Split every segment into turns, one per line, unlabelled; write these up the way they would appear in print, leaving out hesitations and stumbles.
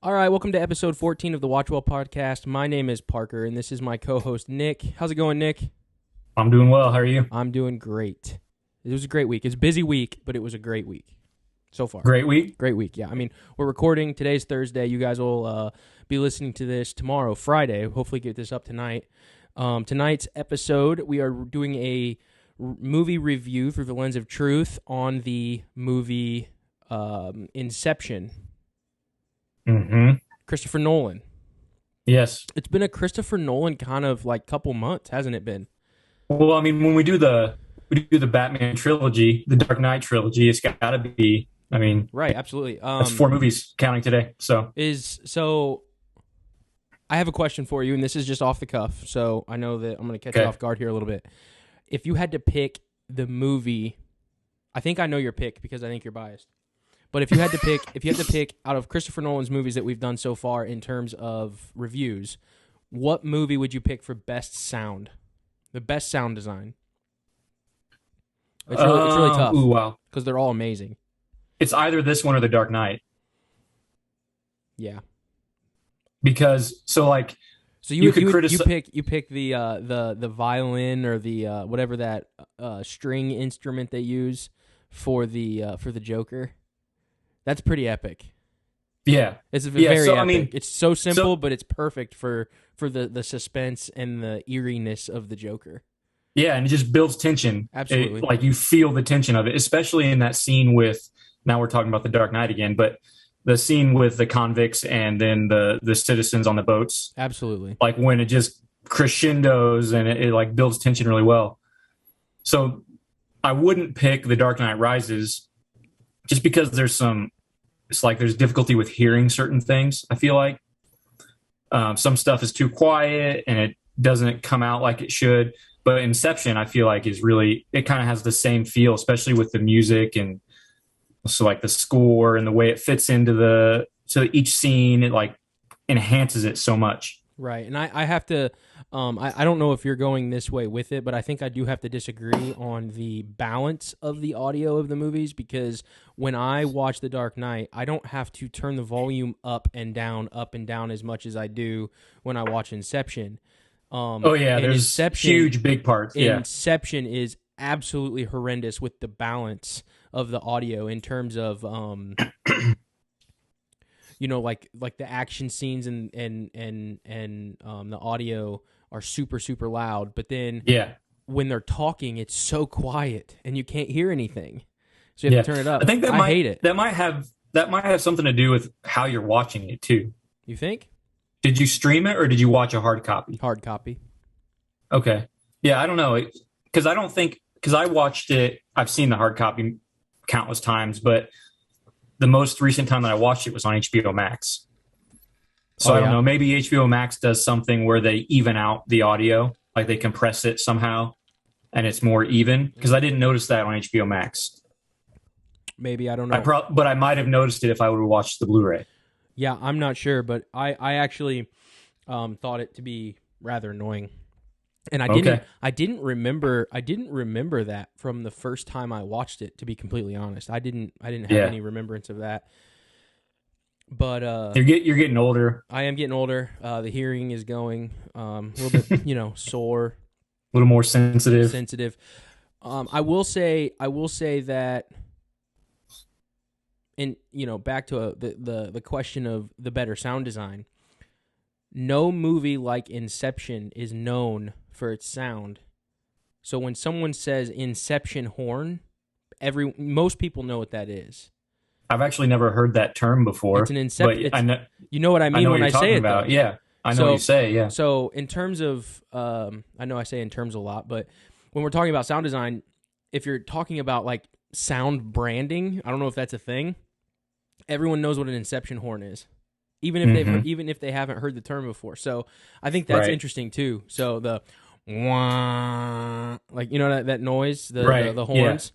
All right, welcome to episode 14 of the WatchWell Podcast. My name is Parker, and this is my co-host, Nick. How's it going, Nick?
I'm doing well. How are you?
I'm doing great. It was a great week. It's a busy week, but it was a great week so far.
Great week?
Great week, yeah. I mean, we're recording. Today's Thursday. You guys will be listening to this tomorrow, Friday. Hopefully get this up tonight. Tonight's episode, we are doing a movie review through the lens of truth on the movie Inception.
Mm-hmm.
Christopher Nolan.
Yes.
It's been a Christopher Nolan kind of like couple months, hasn't it been?
Well, I mean, when we do the Batman trilogy, the Dark Knight trilogy, it's got to be. I mean,
Right, absolutely.
that's 4 movies counting today. So
I have a question for you, and this is just off the cuff. So I know that I'm going to catch you off guard here a little bit. If you had to pick the movie, I think I know your pick because I think you're biased. But if you had to pick out of Christopher Nolan's movies that we've done so far in terms of reviews, what movie would you pick for best sound? The best sound design. It's really tough.
Ooh, wow.
Because they're all amazing.
It's either this one or the Dark Knight.
Yeah.
Because
So you pick the violin or the whatever that string instrument they use for the Joker. That's pretty epic.
Yeah.
It's very epic.
I mean,
it's so simple, but it's perfect for the suspense and the eeriness of the Joker.
Yeah, and it just builds tension.
Absolutely.
Like you feel the tension of it, especially in that scene with, now we're talking about the Dark Knight again, but the scene with the convicts and then the citizens on the boats.
Absolutely.
Like when it just crescendos and it like builds tension really well. So I wouldn't pick The Dark Knight Rises just because there's difficulty with hearing certain things, I feel like. Some stuff is too quiet and it doesn't come out like it should. But Inception, I feel like, it kind of has the same feel, especially with the music and so like the score and the way it fits into each scene. It like enhances it so much.
Right, and I have to, I don't know if you're going this way with it, but I think I do have to disagree on the balance of the audio of the movies, because when I watch The Dark Knight, I don't have to turn the volume up and down as much as I do when I watch Inception.
There's huge big parts. Yeah.
Inception is absolutely horrendous with the balance of the audio in terms of like the action scenes and the audio are super, super loud, but then when they're talking, it's so quiet and you can't hear anything. So you have to turn it up.
I think
I hate it.
That might have something to do with how you're watching it too.
You think?
Did you stream it or did you watch a hard copy?
Hard copy.
Okay. Yeah, I don't know. Because I watched it, I've seen the hard copy countless times, but the most recent time that I watched it was on HBO Max. So I don't know, maybe HBO Max does something where they even out the audio, like they compress it somehow and it's more even, because I didn't notice that on HBO Max.
Maybe, I don't know.
But I might have noticed it if I would have watched the Blu-ray.
Yeah, I'm not sure, but I actually thought it to be rather annoying. And I didn't remember that from the first time I watched it, to be completely honest. I didn't have any remembrance of that. But
you're getting older.
I am getting older. The hearing is going a little bit, sore,
a little more sensitive.
I will say that, and back to the question of the better sound design. No movie like Inception is known for its sound. So when someone says Inception horn, most people know what that is.
I've actually never heard that term before.
It's an Inception. You know what I mean when I say it, though.
Yeah, I know what you say, yeah.
So in terms of, I know I say in terms a lot, but when we're talking about sound design, if you're talking about like sound branding, I don't know if that's a thing. Everyone knows what an Inception horn is. Even if they haven't heard the term before. So I think that's interesting too. So the wah, like that noise, the horns.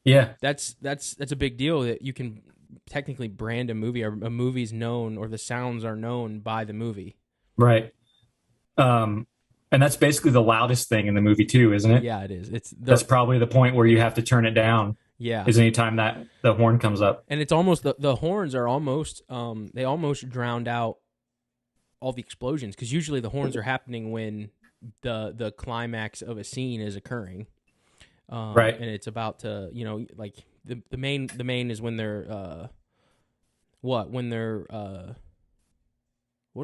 Yeah.
That's a big deal, that you can technically brand a movie, or a movie's known, or the sounds are known by the movie.
Right. And that's basically the loudest thing in the movie too, isn't it?
Yeah, it is. That's
probably the point where you have to turn it down.
Yeah.
is anytime that the horn comes up.
And it's almost the horns are almost they almost drowned out all the explosions, because usually the horns are happening when the climax of a scene is occurring.
Right.
And it's about to, like the main is when they're what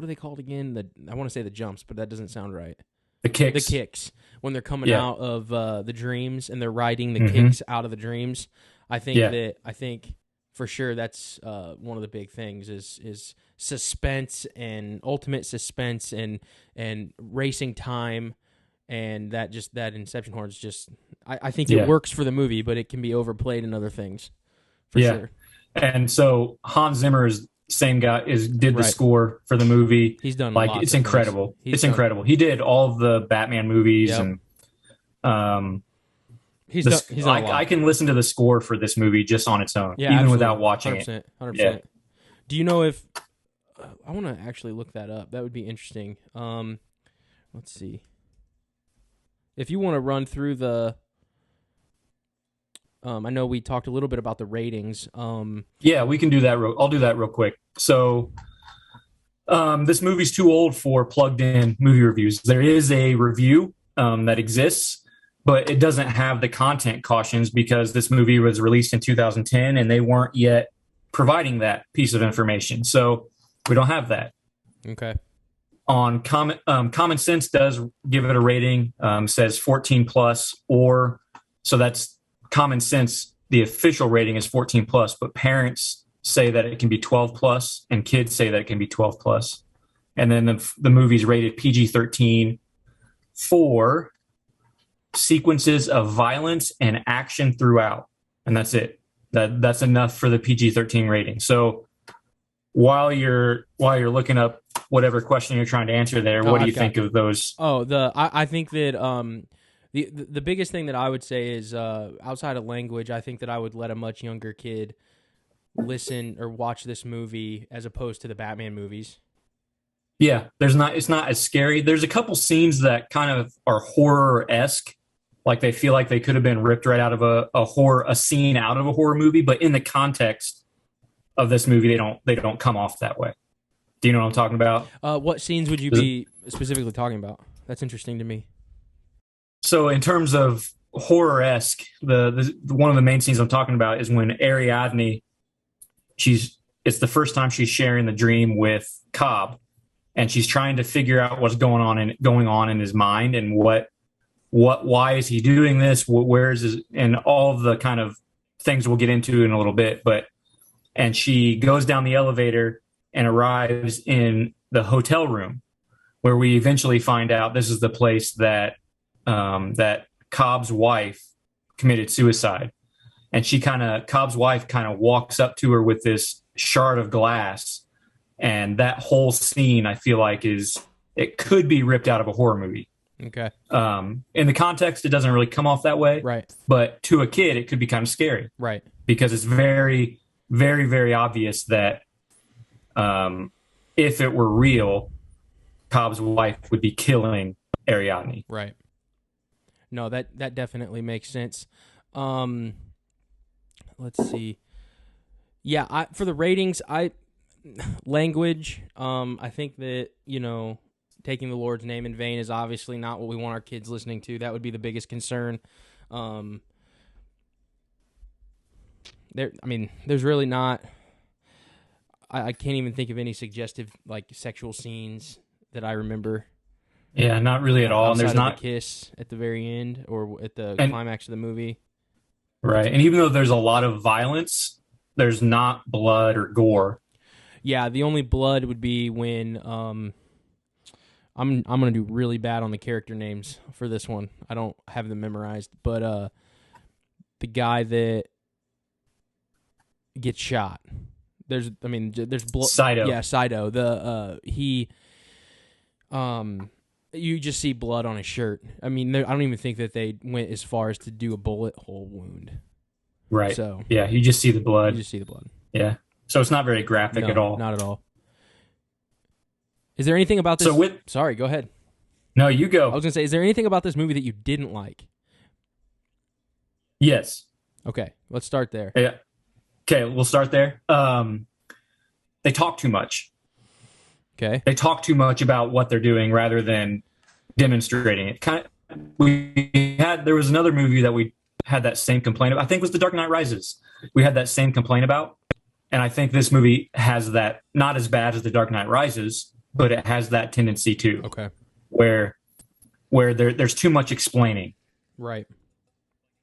are they called again? I want to say the jumps, but that doesn't sound right.
The kicks.
The kicks, when they're coming out of the dreams and they're riding the
Mm-hmm.
kicks out of the dreams. I think for sure that's one of the big things is suspense and ultimate suspense and racing time, and that Inception horn is just I think it works for the movie, but it can be overplayed in other things for sure.
And so Hans Zimmer is same guy did the score for the movie.
He's done
like it's incredible. It's incredible. He did all of the Batman movies and
he's done a lot.
I can listen to the score for this movie just on its own, even
absolutely.
without watching
100%,
it.
100%.
Yeah.
Do you know if I want to actually look that up? That would be interesting. Let's see. If you want to run through the I know we talked a little bit about the ratings.
Yeah, we can do that. I'll do that real quick. So this movie's too old for plugged-in movie reviews. There is a review that exists, but it doesn't have the content cautions because this movie was released in 2010 and they weren't yet providing that piece of information. So we don't have that.
Okay.
On Common Sense does give it a rating, says 14 plus, or so that's Common Sense. The official rating is 14 plus, but parents say that it can be 12 plus, and kids say that it can be 12 plus. And then the movie's rated PG-13 for sequences of violence and action throughout, and that's it. That's enough for the PG-13 rating. So while you're looking up whatever question you're trying to answer there, what do you think of those?
I think that the biggest thing that I would say is outside of language, I think that I would let a much younger kid listen or watch this movie as opposed to the Batman movies.
Yeah, it's not as scary. There's a couple scenes that kind of are horror-esque, like they feel like they could have been ripped right out of a scene out of a horror movie, but in the context of this movie, they don't come off that way. Do you know what I'm talking about?
What scenes would you be specifically talking about? That's interesting to me.
So in terms of horror-esque, the one of the main scenes I'm talking about is when Ariadne, it's the first time she's sharing the dream with Cobb, and she's trying to figure out what's going on in his mind, and why is he doing this? Where is his, and all of the kind of things we'll get into in a little bit. And she goes down the elevator and arrives in the hotel room, where we eventually find out this is the place that Cobb's wife committed suicide. And Cobb's wife kind of walks up to her with this shard of glass. And that whole scene, I feel like it could be ripped out of a horror movie.
Okay.
In the context, it doesn't really come off that way.
Right.
But to a kid, it could be kind of scary.
Right.
Because it's very, very, very obvious that if it were real, Cobb's wife would be killing Ariadne.
Right. No, that definitely makes sense. Let's see. Yeah, for the ratings, language, I think that, taking the Lord's name in vain is obviously not what we want our kids listening to. That would be the biggest concern. There's really not. I can't even think of any suggestive sexual scenes that I remember.
Yeah, not really at all. And there's not
the kiss at the very end or at the climax of the movie.
Right, and even though there's a lot of violence, there's not blood or gore.
Yeah, the only blood would be when I'm gonna do really bad on the character names for this one. I don't have them memorized, but the guy that gets shot. There's blood.
Saito.
Yeah, Saito. You just see blood on his shirt. I don't even think that they went as far as to do a bullet hole wound.
Right.
So
yeah, you just see the blood. Yeah. So it's not very graphic at all.
Not at all. Is there anything about this? Sorry, go ahead.
No, you go.
I was gonna say, is there anything about this movie that you didn't like?
Yes.
Okay, let's start there.
Yeah. Okay, we'll start there. They talk too much.
Okay.
They talk too much about what they're doing rather than demonstrating it. There was another movie that we had that same complaint about. I think it was The Dark Knight Rises. We had that same complaint about, and I think this movie has that, not as bad as The Dark Knight Rises, but it has that tendency too,
Okay.
where there's too much explaining.
Right.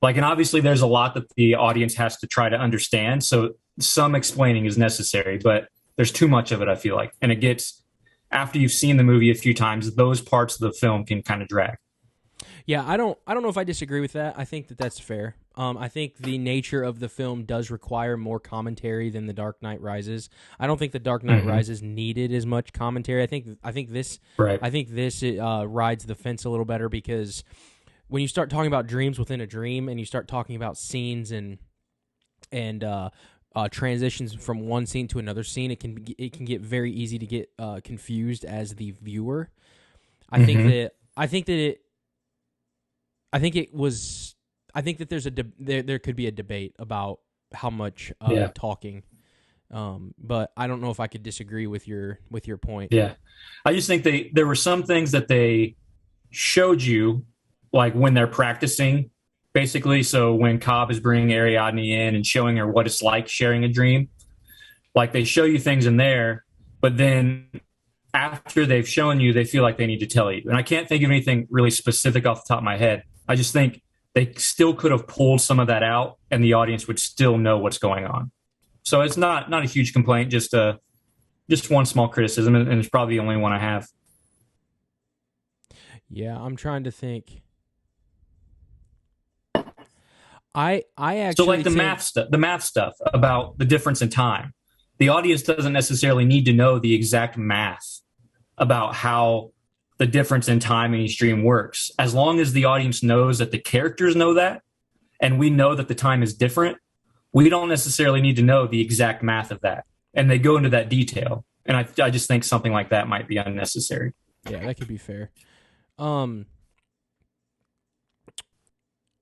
Like, and obviously there's a lot that the audience has to try to understand, so some explaining is necessary, but there's too much of it, I feel like, and it gets, after you've seen the movie a few times, those parts of the film can kind of drag.
Yeah, I don't know if I disagree with that. I think that that's fair. I think the nature of the film does require more commentary than The Dark Knight Rises. I don't think The Dark Knight Rises needed as much commentary. I think this
Right.
rides the fence a little better, because when you start talking about dreams within a dream, and you start talking about scenes and transitions from one scene to another scene, it can get very easy to get confused as the viewer. I think that there's there could be a debate about how much talking, but I don't know if I could disagree with your point.
Yeah, I just think there were some things that they showed you, like when they're practicing, basically. So when Cobb is bringing Ariadne in and showing her what it's like sharing a dream, like they show you things in there, but then after they've shown you, they feel like they need to tell you. And I can't think of anything really specific off the top of my head. I just think they still could have pulled some of that out, and the audience would still know what's going on. So it's not a huge complaint, just one small criticism, and it's probably the only one I have.
Yeah, I'm trying to think. I actually,
so like the math stuff about the difference in time. The audience doesn't necessarily need to know the exact math about how the difference in time in each dream works. As long as the audience knows that the characters know that, and we know that the time is different, we don't necessarily need to know the exact math of that. And they go into that detail. And I just think something like that might be unnecessary.
Yeah, that could be fair.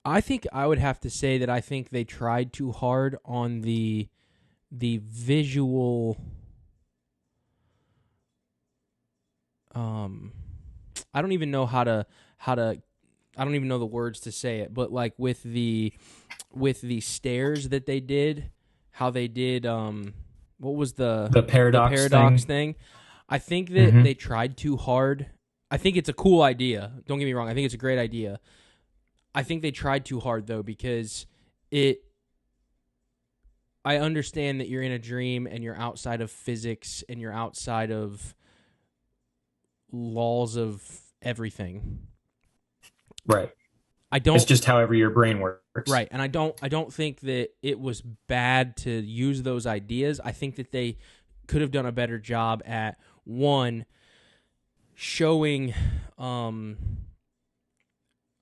I think I would have to say that I think they tried too hard on the visual. I don't even know how to. I don't even know the words to say it, but like with the stairs that they did, how they did. What was
the paradox
thing? I think that they tried too hard. I think it's a cool idea. Don't get me wrong. I think it's a great idea. I think they tried too hard, though, because I understand that you're in a dream and you're outside of physics and you're outside of laws of everything.
Right.
It's
just however your brain works.
Right. And I don't think that it was bad to use those ideas. I think that they could have done a better job at, one, showing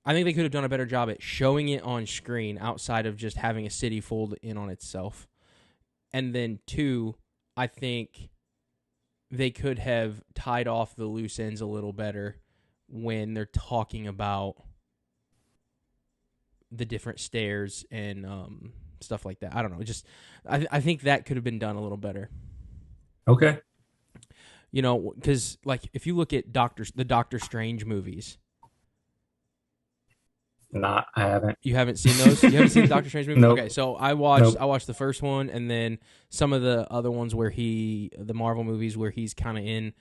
I think they could have done a better job at showing it on screen outside of just having a city fold in on itself. And then two, I think they could have tied off the loose ends a little better when they're talking about the different stairs and stuff like that. I don't know. I think that could have been done a little better.
Okay.
You know, because like if you look at the Doctor Strange movies.
I haven't.
You haven't seen those? You haven't seen the Doctor Strange movies?
Nope.
Okay, so I watched the first one, and then some of the other ones where the Marvel movies where he's kind of in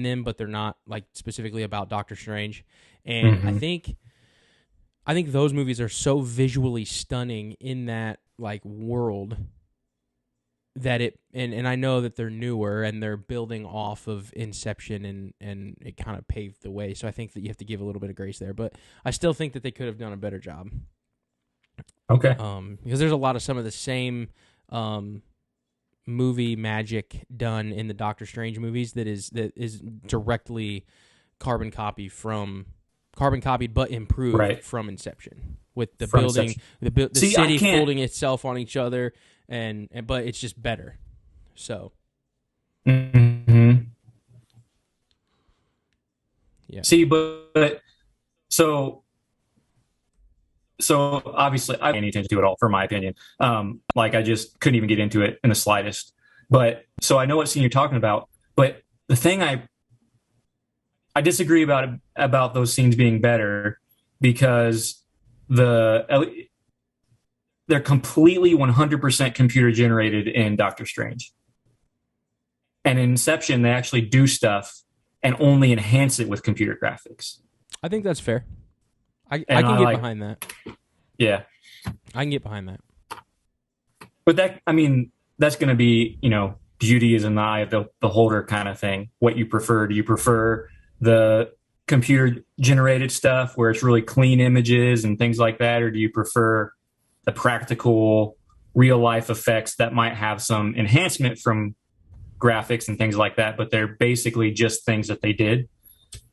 them, but they're not like specifically about Doctor Strange. And I think those movies are so visually stunning in that like world that and I know that they're newer and they're building off of Inception and it kind of paved the way. So I think that you have to give a little bit of grace there, but I still think that they could have done a better job.
Okay.
Because there's a lot of some of the same movie magic done in the Doctor Strange movies that is directly carbon copied but improved from Inception, with the building, the city folding itself on each other, but it's just better. So,
yeah.
See,
but so so obviously I don't pay any attention to it all, for my opinion. Like I just couldn't even get into it in the slightest. But so I know what scene you're talking about. But the thing I disagree about those scenes being better because they're completely 100% computer generated in Doctor Strange. And in Inception, they actually do stuff and only enhance it with computer graphics.
I think that's fair. I can get behind that.
Yeah.
I can get behind that.
But that's going to be, beauty is in the eye of the beholder kind of thing. What you prefer. Do you prefer the computer generated stuff where it's really clean images and things like that? Or do you prefer the practical real life effects that might have some enhancement from graphics and things like that, but they're basically just things that they did?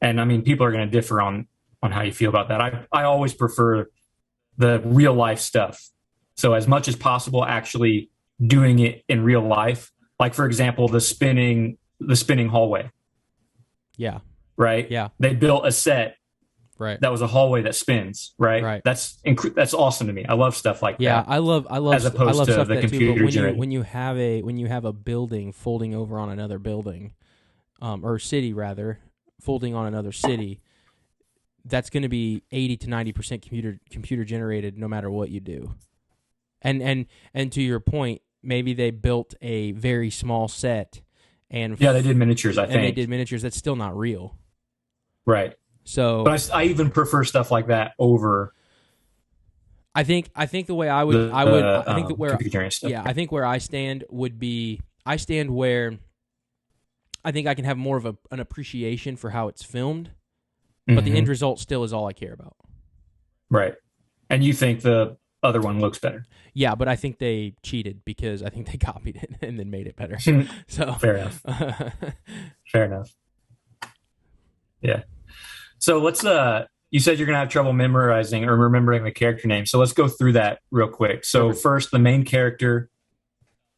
And people are going to differ on how you feel about that. I always prefer the real life stuff. So as much as possible, actually doing it in real life. Like, for example, the spinning hallway.
Yeah.
Right.
Yeah.
They built a set.
Right.
That was a hallway that spins. Right.
Right.
That's awesome to me. I love stuff like
that.
I
love
as opposed to
stuff
the
that
computer
too,
generated.
When you have a building folding over on another building, or city rather, folding on another city, that's going to be 80 to 90% computer generated no matter what you do. And to your point, maybe they built a very small set and
they did miniatures. I think
they did miniatures. That's still not real,
right?
So,
but I even prefer stuff like that over.
I think the way I think where I stand would be I stand where I think I can have more of an appreciation for how it's filmed, but the end result still is all I care about.
Right. And you think the other one looks better?
Yeah, but I think they cheated because I think they copied it and then made it better. So
fair enough. Fair enough. Yeah. So let's you said you're going to have trouble memorizing or remembering the character name. So let's go through that real quick. So first, the main character.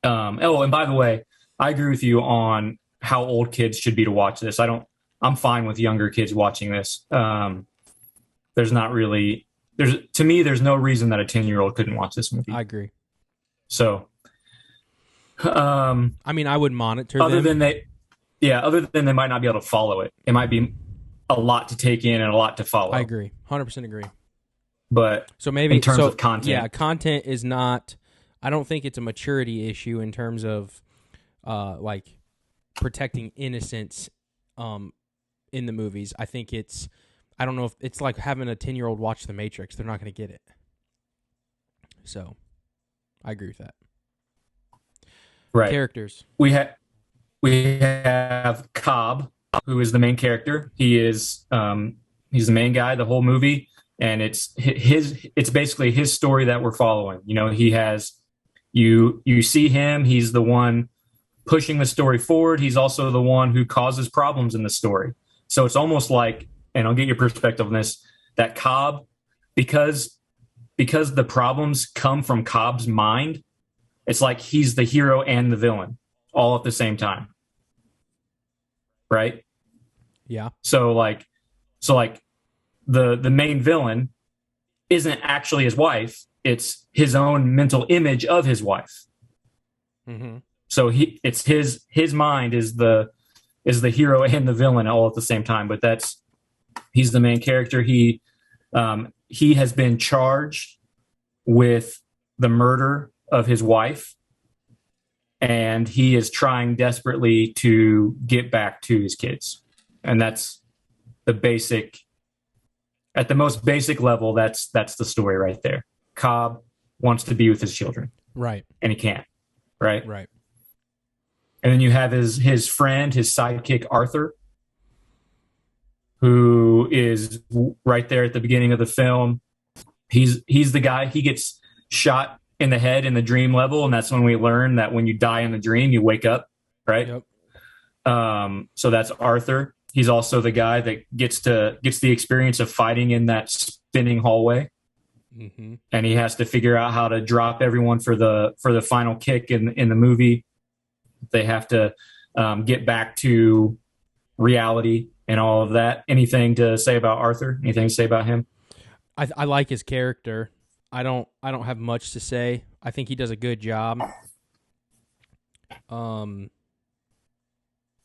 And by the way, I agree with you on how old kids should be to watch this. I'm fine with younger kids watching this. There's no reason that a 10-year-old couldn't watch this movie.
I agree.
So,
I would monitor
other
them.
than they might not be able to follow it. It might be a lot to take in and a lot to follow.
I agree. 100% agree.
But
so maybe
in terms of content.
Yeah, content is not, I don't think it's a maturity issue in terms of like protecting innocence in the movies. I think I don't know if it's like having a 10-year-old watch The Matrix. They're not going to get it. So, I agree with that.
Right.
Characters.
We have Cobb, who is the main character. He's the main guy the whole movie, and it's basically his story that we're following. He has you see him. He's the one pushing the story forward. He's also the one who causes problems in the story. So it's almost like, and I'll get your perspective on this, that Cobb, because the problems come from Cobb's mind, it's like he's the hero and the villain all at the same time. Right?
Yeah.
So the main villain isn't actually his wife. It's his own mental image of his wife.
Mm-hmm.
So it's his mind is the hero and the villain all at the same time. But he's the main character. He has been charged with the murder of his wife, and he is trying desperately to get back to his kids. And that's the basic, at the most basic level, that's the story right there. Cobb wants to be with his children.
Right.
And he can't. Right?
Right.
And then you have his friend, his sidekick, Arthur, who is right there at the beginning of the film. He's the guy, he gets shot in the head in the dream level, and that's when we learn that when you die in the dream, you wake up, right?
Yep.
So that's Arthur. He's also the guy that gets the experience of fighting in that spinning hallway.
Mm-hmm.
And he has to figure out how to drop everyone for the final kick in the movie. They have to get back to reality and all of that. Anything to say about Arthur? Anything to say about him?
I like his character. I don't have much to say. I think he does a good job.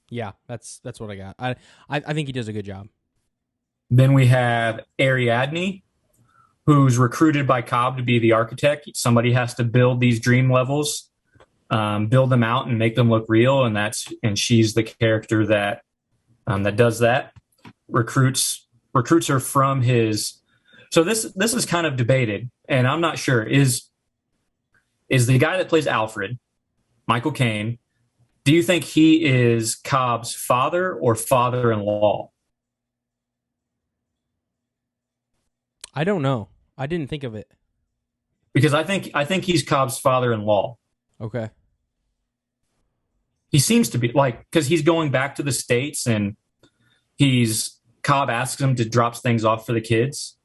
Yeah, that's what I got. I think he does a good job.
Then we have Ariadne, who's recruited by Cobb to be the architect. Somebody has to build these dream levels, build them out and make them look real, and she's the character that does that. Recruits her from his. So this is kind of debated, and I'm not sure. Is the guy that plays Alfred, Michael Caine, do you think he is Cobb's father or father-in-law?
I don't know. I didn't think of it.
Because I think he's Cobb's father-in-law.
Okay.
He seems to be, like, because he's going back to the States and Cobb asks him to drop things off for the kids.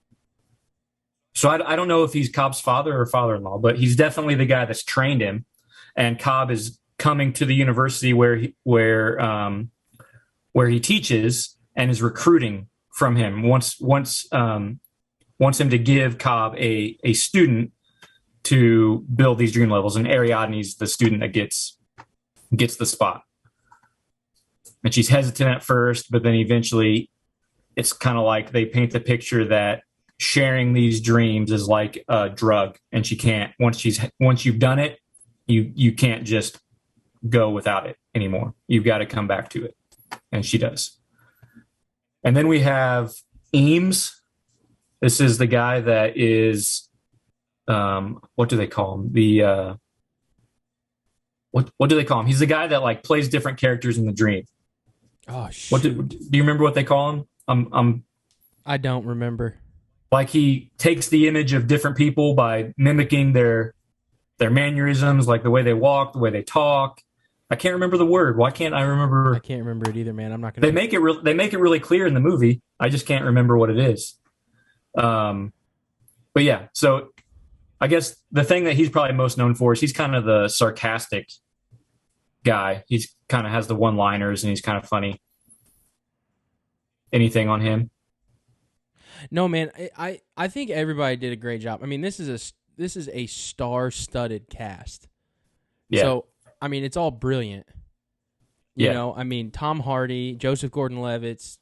So I don't know if he's Cobb's father or father-in-law, but he's definitely the guy that's trained him. And Cobb is coming to the university where he teaches and is recruiting from him. Wants him to give Cobb a student to build these dream levels, and Ariadne's the student that gets the spot. And she's hesitant at first, but then eventually it's kind of like they paint the picture that sharing these dreams is like a drug, and she can't, once you've done it, you can't just go without it anymore. You've got to come back to it. And she does. And then we have Eames. This is the guy that is, what do they call him? What do they call him? He's the guy that like plays different characters in the dream.
Oh, shoot.
Do you remember what they call him?
I don't remember.
Like he takes the image of different people by mimicking their mannerisms, like the way they walk, the way they talk. I can't remember the word. Why can't I remember?
I can't remember it either, man. I'm not gonna.
They make it really clear in the movie. I just can't remember what it is. But yeah, so I guess the thing that he's probably most known for is he's kind of the sarcastic guy. He's kind of has the one-liners and he's kind of funny. Anything on him?
No, man. I think everybody did a great job. I mean, this is a star-studded cast.
Yeah.
So I mean, it's all brilliant. You
Yeah.
know, I mean, Tom Hardy, Joseph Gordon-Levitt,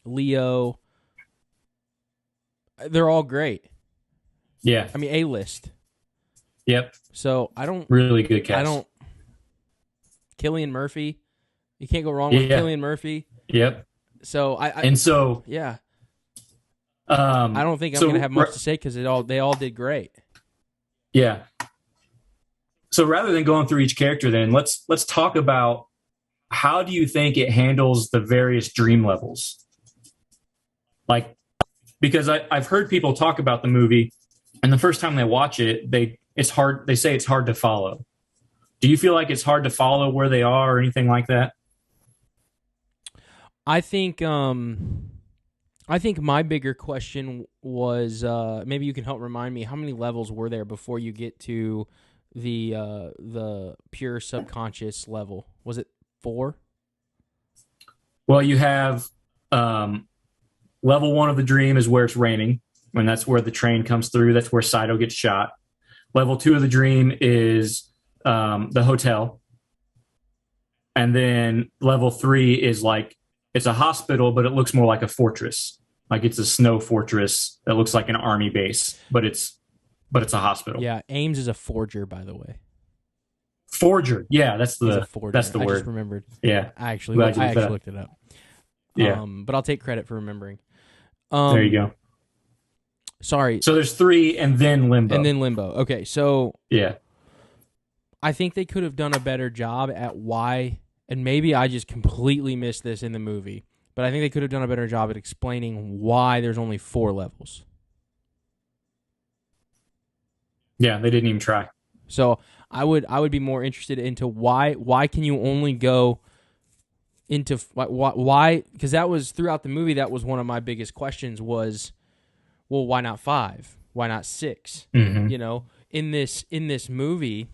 Leo. They're all great.
Yeah.
I mean, A-list.
Yep.
So I don't
really good cast.
Cillian Murphy. You can't go wrong with Cillian Murphy.
Yep.
So
yeah.
I don't think I'm going to have much to say because they all did great.
Yeah. So rather than going through each character, then let's talk about how do you think it handles the various dream levels? Like, because I've heard people talk about the movie, and the first time they watch it, they say it's hard to follow. Do you feel like it's hard to follow where they are or anything like that?
I think my bigger question was maybe you can help remind me, how many levels were there before you get to the pure subconscious level? Was it 4?
Well, you have level 1 of the dream is where it's raining, and that's where the train comes through. That's where Saito gets shot. Level 2 of the dream is the hotel. And then level 3 is like, it's a hospital, but it looks more like a fortress. Like it's a snow fortress that looks like an army base, but it's a hospital.
Yeah, Ames is a forger, by the way.
Forger. Yeah, that's the word.
I just remembered.
Yeah.
I actually looked it up.
Yeah.
But I'll take credit for remembering.
There you go.
Sorry.
So there's 3 and then limbo.
Okay, so
yeah.
I think they could have done a better job at why, and maybe I just completely missed this in the movie, but I think they could have done a better job at explaining why there's only 4 levels.
Yeah, they didn't even try.
So I would be more interested into why can you only go into why, because that was throughout the movie, that was one of my biggest questions was, well, why not 5? Why not 6?
Mm-hmm.
You know, in this movie,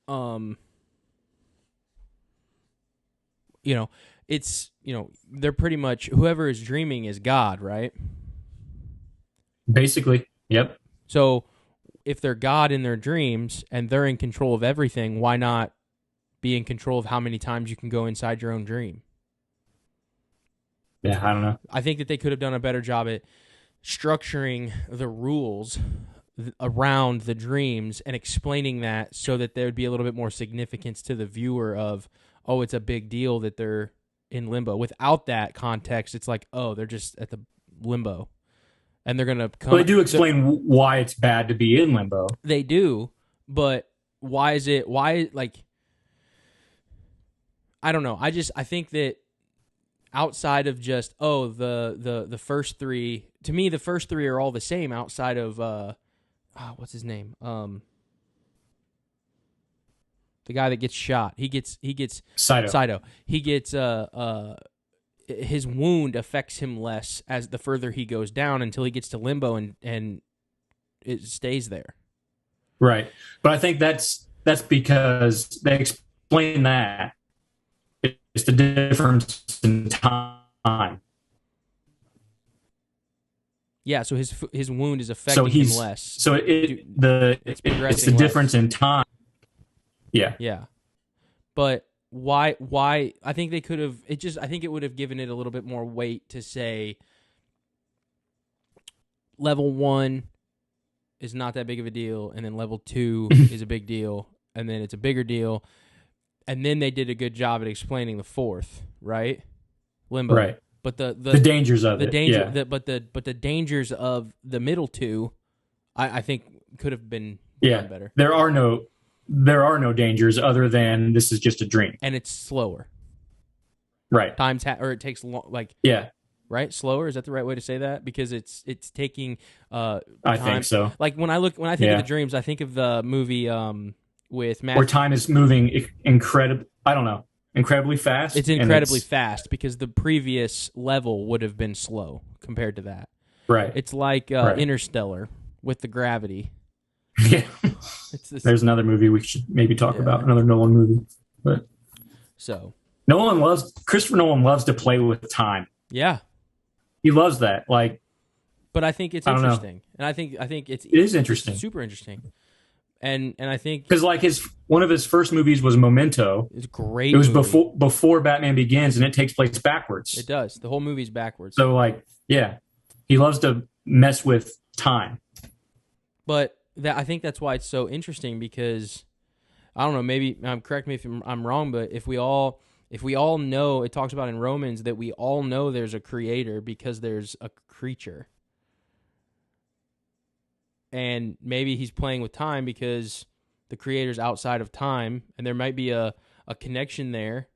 you know, it's, you know, they're pretty much, whoever is dreaming is God, right?
Basically, yep.
So if they're God in their dreams and they're in control of everything, why not be in control of how many times you can go inside your own dream?
Yeah, I don't know.
I think that they could have done a better job at structuring the rules around the dreams and explaining that so that there would be a little bit more significance to the viewer of, oh, it's a big deal that they're in limbo. Without that context, it's like, oh, they're just at the limbo. And they're going to come.
Well, they do explain why it's bad to be in limbo.
They do, but why is it, like, I don't know. I think that outside of just, oh, the first three, to me, the first three are all the same outside of, what's his name? The guy that gets shot. He gets
Saito.
He gets his wound affects him less as the further he goes down until he gets to limbo and it stays there.
Right. But I think that's because they explain that it's the difference in time.
Yeah, so his wound is affecting him less.
So it's the difference in time. Yeah.
Yeah. But why I think they could have I think it would have given it a little bit more weight to say level 1 is not that big of a deal, and then level 2 is a big deal, and then it's a bigger deal, and then they did a good job at explaining the fourth, right? Limbo.
Right.
But the
dangers of
it.
Yeah.
But the dangers of the middle two, I think could have been done better.
There are no dangers other than this is just a dream,
and it's slower.
Right.
Or it takes
yeah.
Right? Slower, is that the right way to say that? Because it's taking time.
I think so.
Like when I think of the dreams, I think of the movie with Matthew.
Where time is moving incredibly fast.
It's incredibly fast because the previous level would have been slow compared to that.
Right.
It's like Interstellar with the gravity.
Yeah. There's another movie we should maybe talk about, another Nolan movie. But
so
Christopher Nolan loves to play with time.
Yeah.
He loves that.
But I think it's interesting. And I think it is
interesting.
It's super interesting. And I think
because one of his first movies was Memento.
It's great.
It was before Batman Begins, and it takes place backwards.
It does. The whole movie's backwards.
So he loves to mess with time.
But I think that's why it's so interesting because I don't know. Maybe correct me if I'm wrong, but if we all know, it talks about in Romans that we all know there's a creator because there's a creature. And maybe he's playing with time because the creator's outside of time, and there might be a connection there.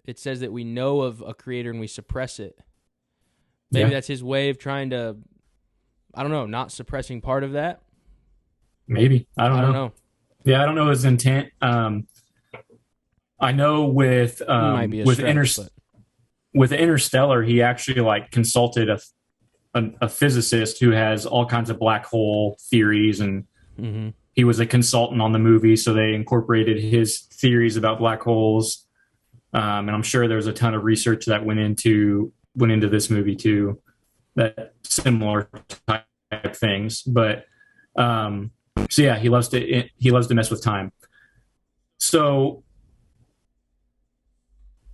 It says that we know of a creator and we suppress it. Maybe that's his way of trying to, I don't know, not suppressing part of that.
Maybe. I don't know. Yeah, I don't know his intent. I know with Interstellar, he actually consulted a physicist who has all kinds of black hole theories, and he was a consultant on the movie, so they incorporated his theories about black holes. And I'm sure there's a ton of research that went into this movie too, that similar type things. But he loves to mess with time. So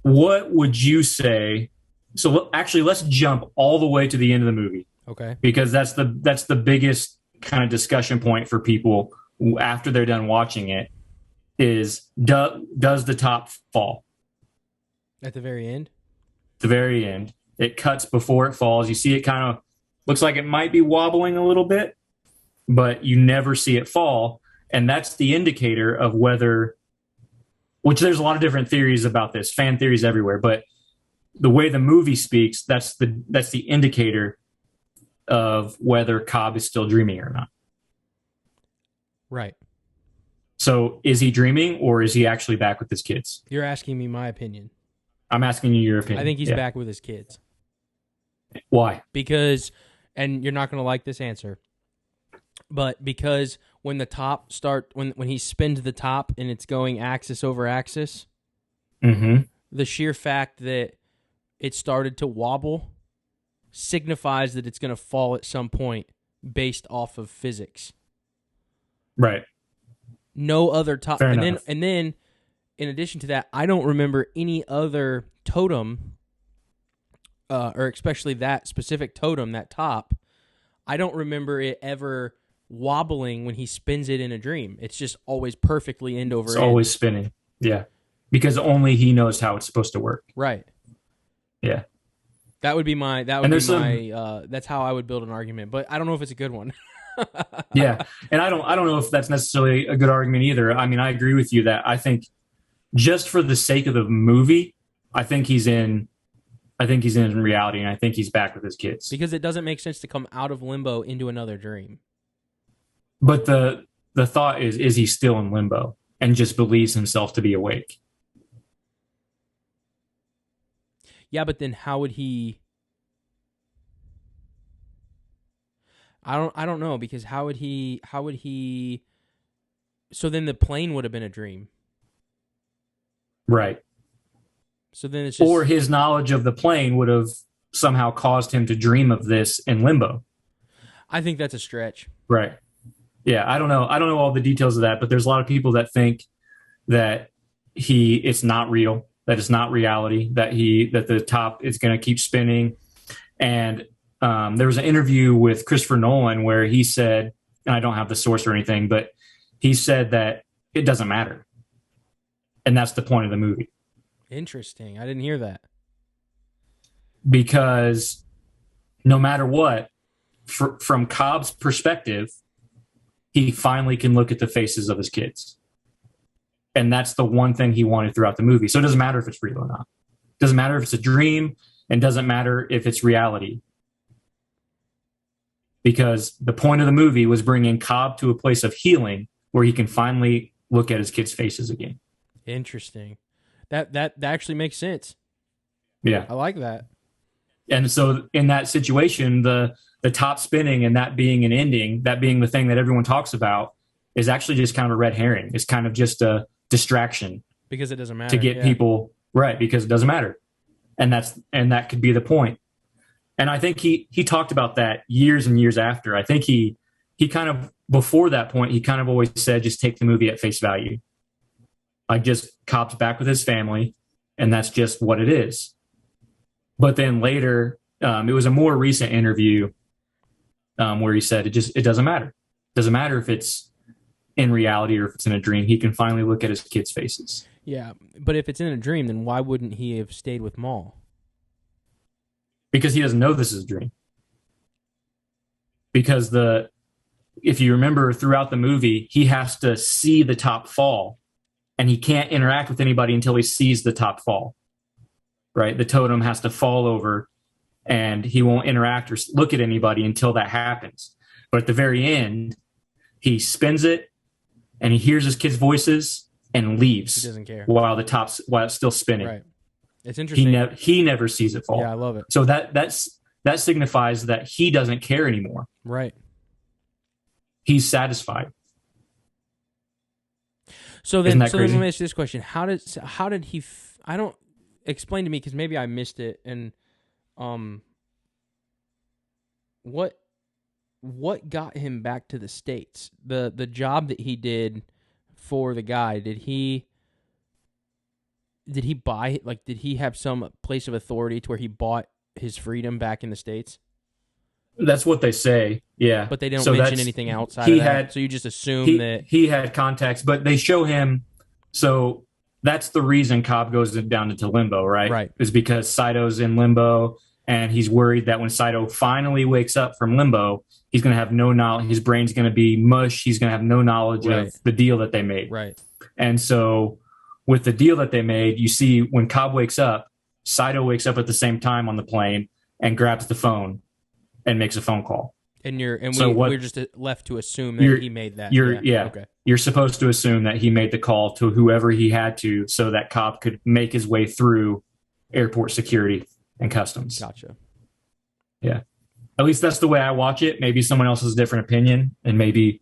what would you say? So actually, let's jump all the way to the end of the movie.
Okay.
Because that's the biggest kind of discussion point for people after they're done watching it is does the top fall?
At the very end?
The very end. It cuts before it falls. You see it kind of looks like it might be wobbling a little bit, but you never see it fall. And that's the indicator of whether, which there's a lot of different theories about this, fan theories everywhere, but the way the movie speaks, that's the indicator of whether Cobb is still dreaming or not.
Right.
So is he dreaming or is he actually back with his kids?
You're asking me my opinion.
I'm asking you your opinion.
I think he's back with his kids.
Why?
Because, and you're not going to like this answer, but because when the top when he spins the top and it's going axis over axis, the sheer fact that it started to wobble signifies that it's going to fall at some point based off of physics.
Right.
No other top.
Fair
and
enough.
then, in addition to that, I don't remember any other totem, or especially that specific totem, that top. I don't remember it ever wobbling when he spins it in a dream. It's just always perfectly end over
It's
end.
always spinning. Yeah. Because only he knows how it's supposed to work.
Right.
Yeah.
That would be my. That's how I would build an argument, but I don't know if it's a good one.
Yeah. And I don't know if that's necessarily a good argument either. I mean, I agree with you that I think just for the sake of the movie, I think he's in reality, and I think he's back with his kids.
Because it doesn't make sense to come out of limbo into another dream.
But the thought is he still in limbo and just believes himself to be awake?
Yeah, but then how would he? I don't know, because how would he? So then the plane would have been a dream.
Right.
So then it's just,
or his knowledge of the plane would have somehow caused him to dream of this in limbo.
I think that's a stretch.
Right. Yeah, I don't know all the details of that, but there's a lot of people that think that it's not real, that it's not reality, that the top is going to keep spinning. And there was an interview with Christopher Nolan where he said, and I don't have the source or anything, but he said that it doesn't matter. And that's the point of the movie.
Interesting. I didn't hear that.
Because no matter what, from Cobb's perspective, he finally can look at the faces of his kids. And that's the one thing he wanted throughout the movie. So it doesn't matter if it's real or not. It doesn't matter if it's a dream, and doesn't matter if it's reality. Because the point of the movie was bringing Cobb to a place of healing where he can finally look at his kids' faces again.
Interesting. That actually makes sense.
Yeah.
I like that.
And so in that situation, the top spinning and that being an ending, that being the thing that everyone talks about, is actually just kind of a red herring. It's kind of just a distraction.
Because it doesn't matter.
To get people right, because it doesn't matter. And that could be the point. And I think he talked about that years and years after. I think he kind of, before that point, he kind of always said, just take the movie at face value. Like, just Cobb's back with his family, and that's just what it is. But then later, it was a more recent interview where he said it doesn't matter. It doesn't matter if it's in reality or if it's in a dream. He can finally look at his kids' faces.
Yeah, but if it's in a dream, then why wouldn't he have stayed with Maul?
Because he doesn't know this is a dream. Because if you remember throughout the movie, he has to see the top fall, and he can't interact with anybody until he sees the top fall. Right? The totem has to fall over, and he won't interact or look at anybody until that happens. But at the very end, he spins it, and he hears his kids' voices and leaves.
He doesn't care
while it's still spinning.
Right. It's interesting.
He never sees it fall.
Yeah, I love it.
So that signifies that he doesn't care anymore.
Right.
He's satisfied.
So then let
crazy?
me ask you this question: How did he? I don't explain to me, because maybe I missed it. And what got him back to the States? The job that he did for the guy, did he buy, like, did he have some place of authority to where he bought his freedom back in the States?
That's what they say, yeah.
But they don't mention anything outside of that. So you just assume that
he had contacts, but they show him. So that's the reason Cobb goes down into limbo, right?
Right.
Is because Saito's in limbo, and he's worried that when Saito finally wakes up from limbo, he's going to have no knowledge. His brain's going to be mush. He's going to have no knowledge of the deal that they made.
Right.
And so with the deal that they made, you see when Cobb wakes up, Saito wakes up at the same time on the plane and grabs the phone and makes a phone call.
And we're just left to assume that he made that.
Okay. You're supposed to assume that he made the call to whoever he had to, so that Cobb could make his way through airport security and customs.
Gotcha.
Yeah. At least that's the way I watch it. Maybe someone else has a different opinion, and maybe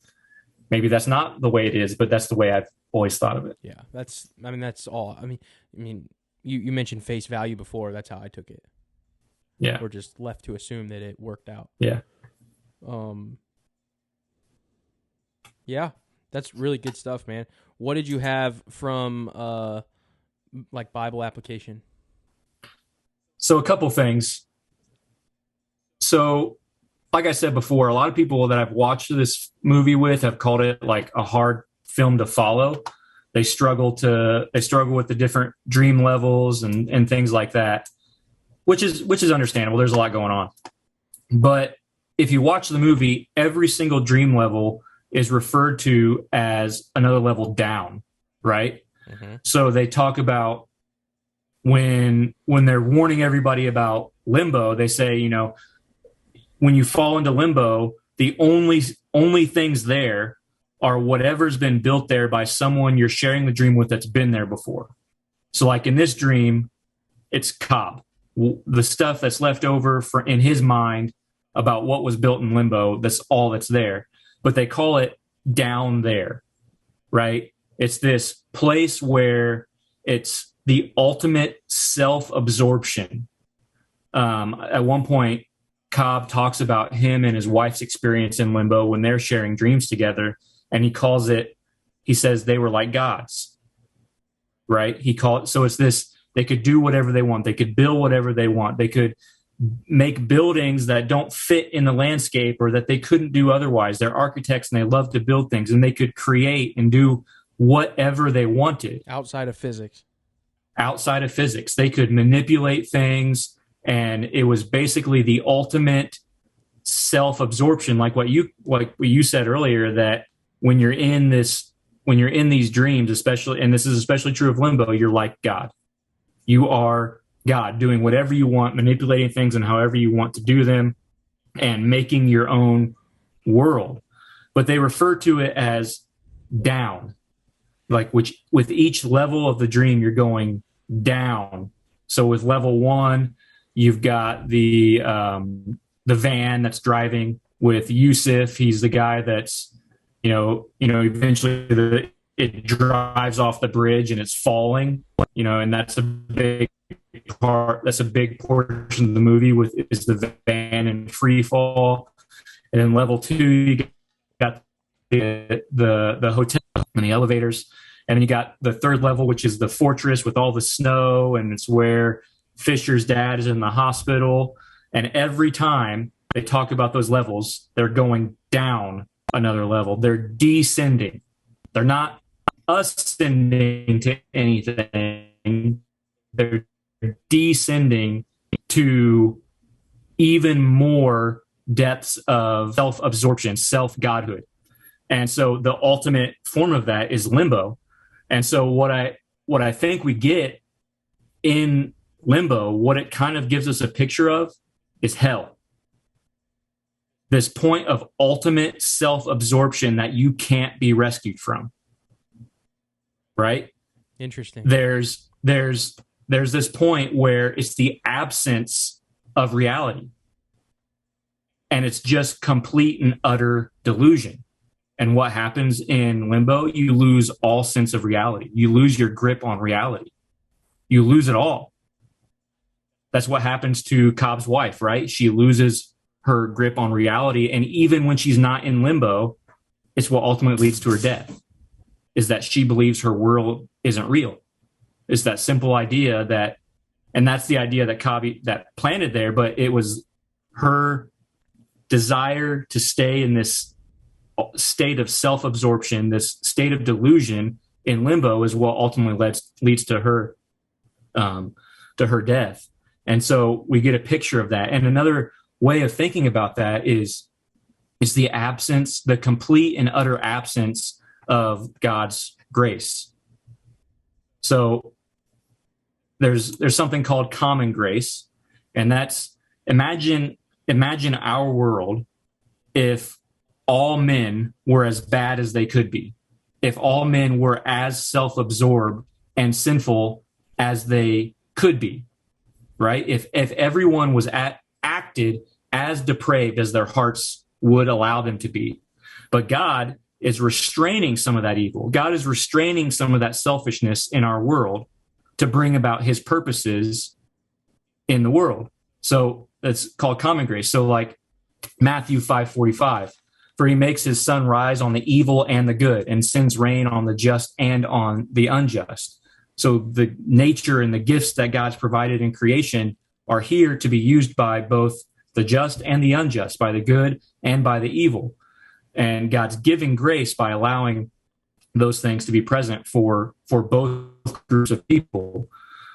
that's not the way it is, but that's the way I've always thought of it.
Yeah. That's all. I mean, you mentioned face value before. That's how I took it.
Yeah.
We're just left to assume that it worked out.
Yeah.
Yeah, that's really good stuff, man. What did you have from like Bible application?
So a couple things. So, like I said before, a lot of people that I've watched this movie with have called it like a hard film to follow. They struggle with the different dream levels and things like that, which is understandable. There's a lot going on. But if you watch the movie, every single dream level is referred to as another level down, right? Mm-hmm. So they talk about when they're warning everybody about limbo, they say, you know, when you fall into limbo, the only things there are whatever's been built there by someone you're sharing the dream with that's been there before. So like in this dream, it's Cobb. The stuff that's left over in his mind about what was built in limbo, that's all that's there. But they call it down there, right? It's this place where it's the ultimate self-absorption. At one point, Cobb talks about him and his wife's experience in limbo when they're sharing dreams together, and he says they were like gods, right? So it's this, they could do whatever they want. They could build whatever they want. They could make buildings that don't fit in the landscape or that they couldn't do otherwise. They're architects and they love to build things, and they could create and do whatever they wanted.
Outside of physics.
They could manipulate things, and it was basically the ultimate self-absorption, like what you said earlier, that when you're in these dreams, especially, and this is especially true of limbo, you're like God. You are God, doing whatever you want, manipulating things and however you want to do them, and making your own world. But they refer to it as down, like with each level of the dream, you're going down. So with level 1, you've got the van that's driving with Yusuf. He's the guy that's, eventually it drives off the bridge and it's falling, and that's a big part. That's a big portion of the movie is the van and free fall. And then level 2, you got the hotel and the elevators. And then you got the third level, which is the fortress with all the snow, and it's where Fisher's dad is in the hospital. And every time they talk about those levels, they're going down another level. They're descending. They're not ascending to anything. They're descending to even more depths of self-absorption, self-godhood. And so the ultimate form of that is limbo. And so what I think we get in limbo, what it kind of gives us a picture of, is hell. This point of ultimate self-absorption that you can't be rescued from. Right?
Interesting.
There's this point where it's the absence of reality. And it's just complete and utter delusion. And what happens in limbo, you lose all sense of reality. You lose your grip on reality. You lose it all. That's what happens to Cobb's wife, right? She loses her grip on reality. And even when she's not in limbo, it's what ultimately leads to her death, is that she believes her world isn't real. It's that simple idea and that's the idea that Cobb that planted there, but it was her desire to stay in this state of self-absorption, this state of delusion in limbo, is what ultimately leads to her death. And so we get a picture of that. And another way of thinking about that is the absence, the complete and utter absence of God's grace. So there's something called common grace, and that's imagine our world if all men were as bad as they could be, if all men were as self-absorbed and sinful as they could be, right? If everyone was acted as depraved as their hearts would allow them to be. But God is restraining some of that evil. God is restraining some of that selfishness in our world to bring about his purposes in the world. So that's called common grace. So like Matthew 5:45, for he makes his sun rise on the evil and the good and sends rain on the just and on the unjust. So the nature and the gifts that God's provided in creation are here to be used by both the just and the unjust, by the good and by the evil. And God's giving grace by allowing those things to be present for both groups of people.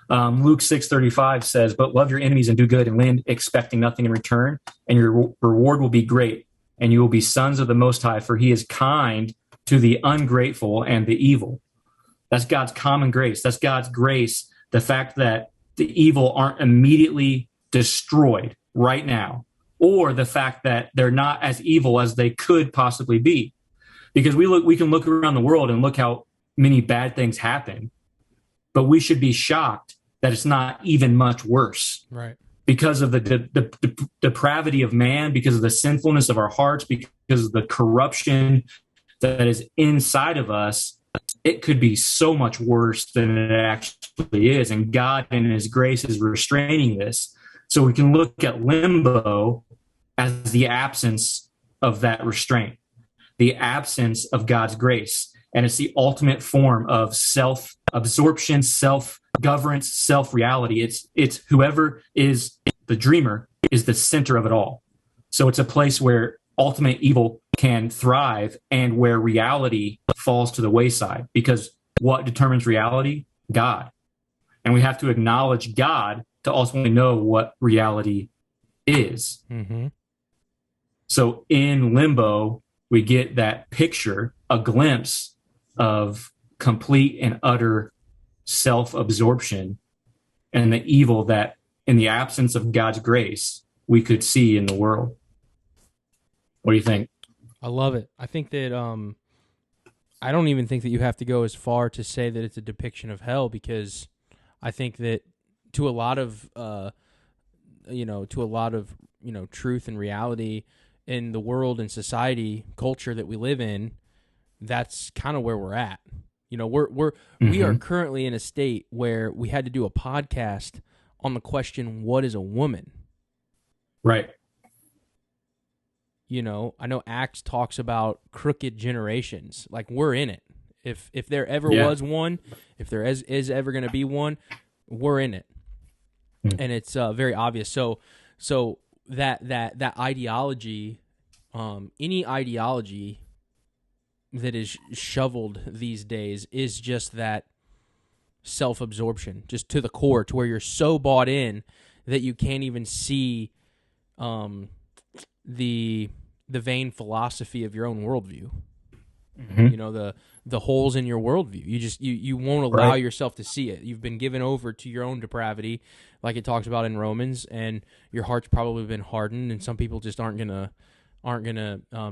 Luke 6:35 says, but love your enemies and do good and lend, expecting nothing in return, and your reward will be great, and you will be sons of the Most High, for he is kind to the ungrateful and the evil. That's God's common grace. That's God's grace, the fact that the evil aren't immediately destroyed right now, or the fact that they're not as evil as they could possibly be. Because we can look around the world and look how many bad things happen, but we should be shocked that it's not even much worse.
Right.
Because of the depravity of man, because of the sinfulness of our hearts, because of the corruption that is inside of us, it could be so much worse than it actually is. And God in his grace is restraining this. So we can look at limbo as the absence of that restraint, the absence of God's grace. And it's the ultimate form of self-absorption, self-governance, self-reality. It's whoever is the dreamer is the center of it all. So it's a place where ultimate evil can thrive and where reality falls to the wayside. Because what determines reality? God. And we have to acknowledge God to ultimately know what reality is.
Mm-hmm.
So in limbo, we get that picture, a glimpse of complete and utter self-absorption and the evil that, in the absence of God's grace, we could see in the world. What do you think?
I love it. I think that I don't even think that you have to go as far to say that it's a depiction of hell, because I think that to a lot of truth and reality in the world and society, culture that we live in, that's kind of where we're at. You know, we are currently in a state where we had to do a podcast on the question, what is a woman?
Right.
You know, I know Acts talks about crooked generations. Like, we're in it. If there ever was one, if there is ever going to be one, we're in it. And it's very obvious. So that ideology, any ideology that is shoveled these days is just that self-absorption, just to the core, to where you're so bought in that you can't even see the vain philosophy of your own worldview.
Mm-hmm.
You know, the holes in your worldview. You won't allow yourself to see it. You've been given over to your own depravity, like it talks about in Romans, and your heart's probably been hardened, and some people just aren't gonna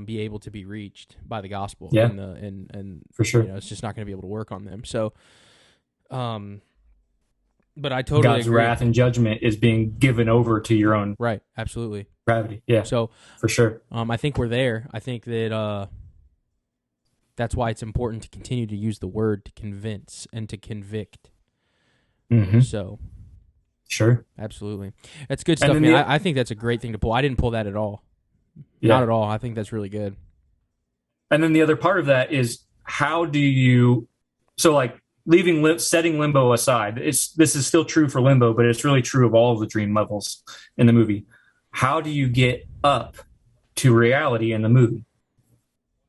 be able to be reached by the gospel.
Yeah.
And
for sure,
you know, it's just not gonna be able to work on them. So, but I totally
God's
agree.
wrath and judgment is being given over to your own
absolutely
depravity. Yeah.
So
for sure.
I think we're there. I think that that's why it's important to continue to use the word to convince and to convict.
Mm-hmm.
So,
sure,
absolutely, that's good stuff, man. I think that's a great thing to pull. I didn't pull that at all. Not at all. I think that's really good.
And then the other part of that is, how do you? So, like, setting limbo aside, this is still true for limbo, but it's really true of all of the dream levels in the movie. How do you get up to reality in the movie?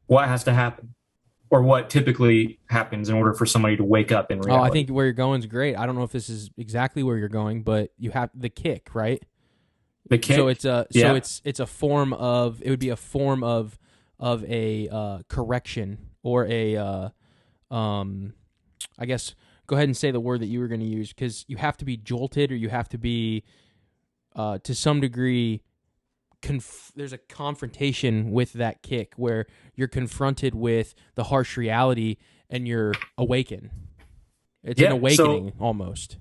What has to happen? Or what typically happens in order for somebody to wake up in reality?
Oh, I think where you're going is great. I don't know if this is exactly where you're going, but you have the kick, right?
The kick.
So it's a form of, it would be a form of a correction, or a I guess go ahead and say the word that you were going to use, because you have to be jolted, or you have to be to some degree. There's a confrontation with that kick where you're confronted with the harsh reality and you're awakened. It's an awakening almost.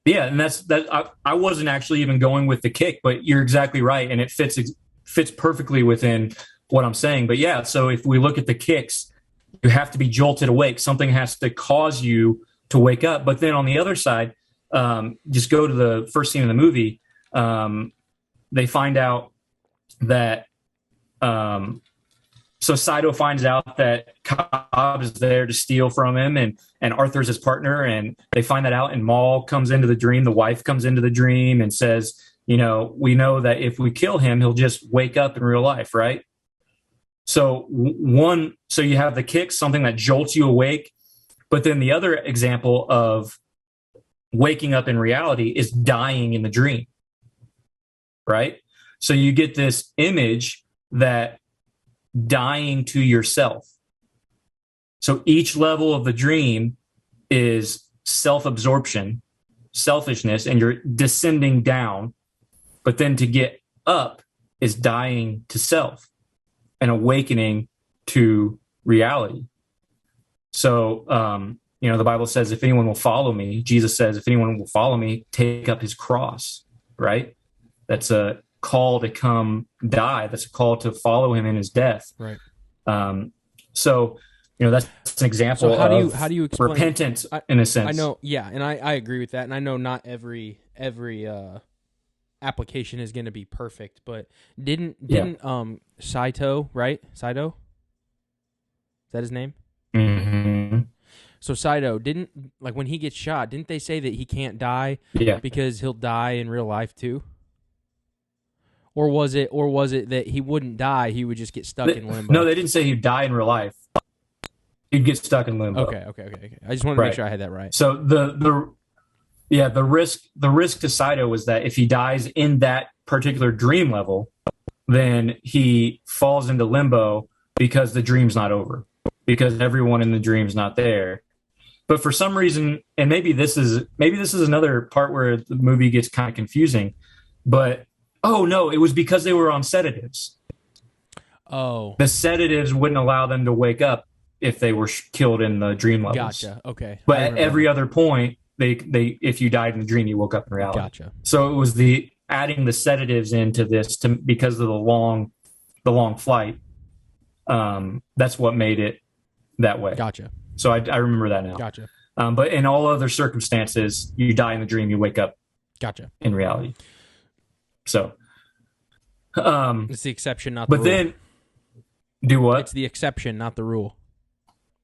Yeah, and that's that. I wasn't actually even going with the kick, but you're exactly right, and it fits perfectly within what I'm saying. But yeah, so if we look at the kicks, you have to be jolted awake. Something has to cause you to wake up. But then on the other side, just go to the first scene of the movie. they find out that so Saito finds out that Cobb is there to steal from him, and Arthur's his partner, and they find that out, and Maul comes into the dream. The wife comes into the dream and says, we know that if we kill him, he'll just wake up in real life, right? So you have the kick, something that jolts you awake, but then the other example of waking up in reality is dying in the dream, right? So you get this image that dying to yourself. So each level of the dream is self-absorption, selfishness, and you're descending down. But then to get up is dying to self and awakening to reality. So, the Bible says, if anyone will follow me, Jesus says, if anyone will follow me, take up his cross, right? That's a call to come die. That's a call to follow him in his death.
Right.
That's an example
how do you explain
repentance in a sense.
I know. Yeah. And I agree with that. And I know not every application is going to be perfect, but didn't Saito, right? Saito? Is that his name?
Mm-hmm.
So Saito didn't, like, when he gets shot, didn't they say that he can't die because he'll die in real life too? Or was it that he wouldn't die, he would just get stuck in limbo?
No, they didn't say he'd die in real life. He'd get stuck in limbo.
Okay. I just wanted to make sure I had that right.
So the risk to Saito was that if he dies in that particular dream level, then he falls into limbo because the dream's not over, because everyone in the dream's not there. But for some reason, and maybe this is another part where the movie gets kind of confusing, but oh no, it was because they were on sedatives.
Oh,
the sedatives wouldn't allow them to wake up if they were killed in the dream levels.
Gotcha. Okay.
But at every other point, they if you died in the dream, you woke up in reality.
Gotcha.
So it was the adding the sedatives into this because of the long flight. That's what made it that way.
Gotcha.
So I remember that now.
Gotcha.
But in all other circumstances, you die in the dream, you wake up.
Gotcha.
In reality. So
it's the exception, not the rule.
But then do what?
It's the exception, not the rule.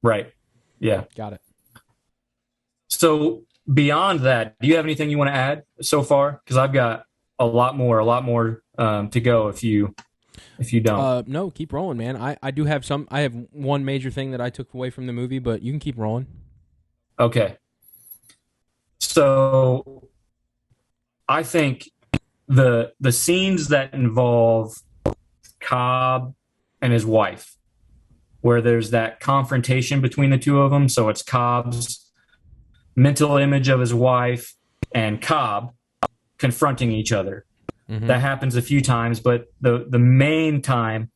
Right. Yeah.
Got it.
So beyond that, do you have anything you want to add so far? Because I've got a lot more to go if you don't.
No, keep rolling, man. I do have some. I have one major thing that I took away from the movie, but you can keep rolling.
Okay. So I think the scenes that involve Cobb and his wife, where there's that confrontation between the two of them. So it's Cobb's mental image of his wife and Cobb confronting each other. Mm-hmm. That happens a few times, but the main time,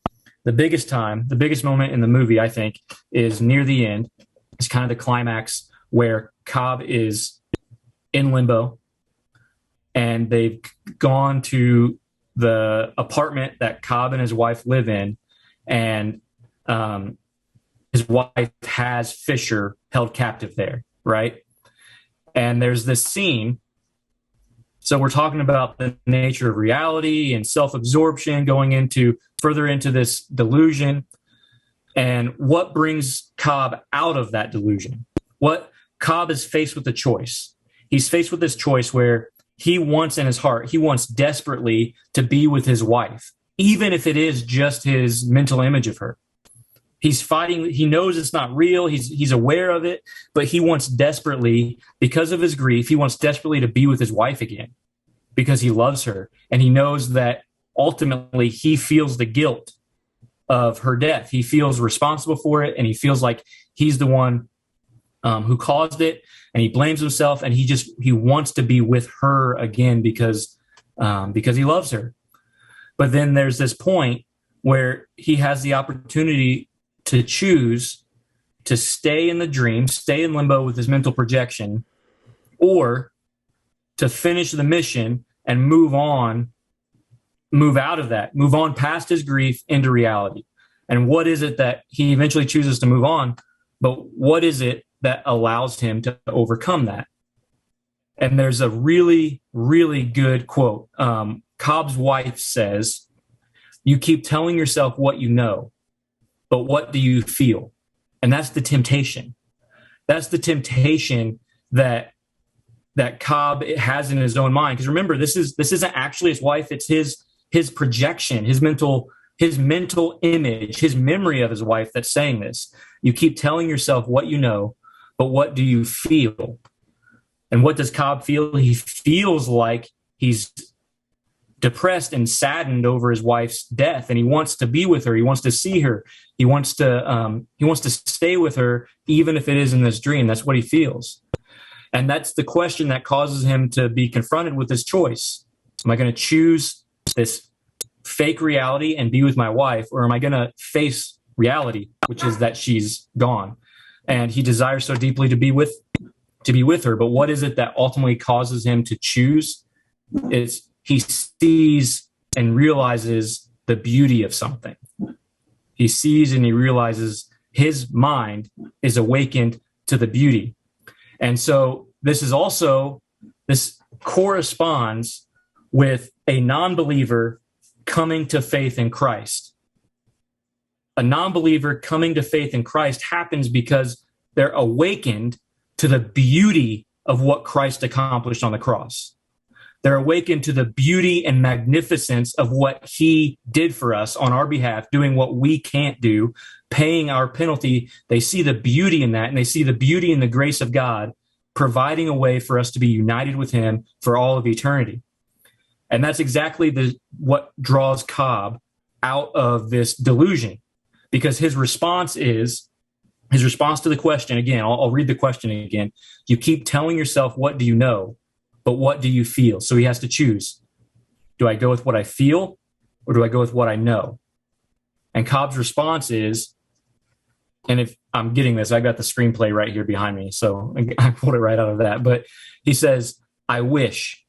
the biggest moment in the movie, I think, is near the end. It's kind of the climax where Cobb is in limbo and they've gone to the apartment that Cobb and his wife live in, and his wife has Fisher held captive there, right? And there's this scene. So we're talking about the nature of reality and self-absorption, going further into this delusion. And what brings Cobb out of that delusion? What Cobb is faced with a choice. He's faced with this choice where he wants in his heart, he wants desperately to be with his wife, even if it is just his mental image of her. He's fighting. He knows it's not real. He's aware of it, but he wants desperately, because of his grief, he wants desperately to be with his wife again because he loves her. And he knows that ultimately he feels the guilt of her death. He feels responsible for it, and he feels like he's the one who caused it, and he blames himself, and he wants to be with her again because he loves her. But then there's this point where he has the opportunity to choose to stay in the dream, stay in limbo with his mental projection, or to finish the mission and move out of that, move on past his grief into reality. And what is it that he eventually chooses to move on? But what is it that allows him to overcome that? And there's a really, really good quote Cobb's wife says, you keep telling yourself what you know, but what do you feel? And that's the temptation. That's the temptation that Cobb has in his own mind. Because remember, this isn't actually his wife. It's his projection, his mental image, his memory of his wife that's saying this. You keep telling yourself what you know, but what do you feel? And what does Cobb feel? He feels like he's depressed and saddened over his wife's death, and he wants to be with her. He wants to see her. He wants to stay with her, even if it is in this dream. That's what he feels. And that's the question that causes him to be confronted with this choice. Am I going to choose this fake reality and be with my wife, or am I going to face reality, which is that she's gone? And he desires so deeply to be with her. But what is it that ultimately causes him to choose? Is he sees and realizes the beauty of something. He sees and he realizes his mind is awakened to the beauty. And so this corresponds with a non-believer coming to faith in Christ. A non-believer coming to faith in Christ happens because they're awakened to the beauty of what Christ accomplished on the cross. They're awakened to the beauty and magnificence of what he did for us on our behalf, doing what we can't do, paying our penalty. They see the beauty in that, and they see the beauty in the grace of God, providing a way for us to be united with him for all of eternity. And that's exactly what draws Cobb out of this delusion, because his response to the question, again, I'll read the question again. You keep telling yourself, what do you know? But what do you feel? So he has to choose. Do I go with what I feel, or do I go with what I know? And Cobb's response is, and if I'm getting this, I got the screenplay right here behind me, so I pulled it right out of that. But he says, I wish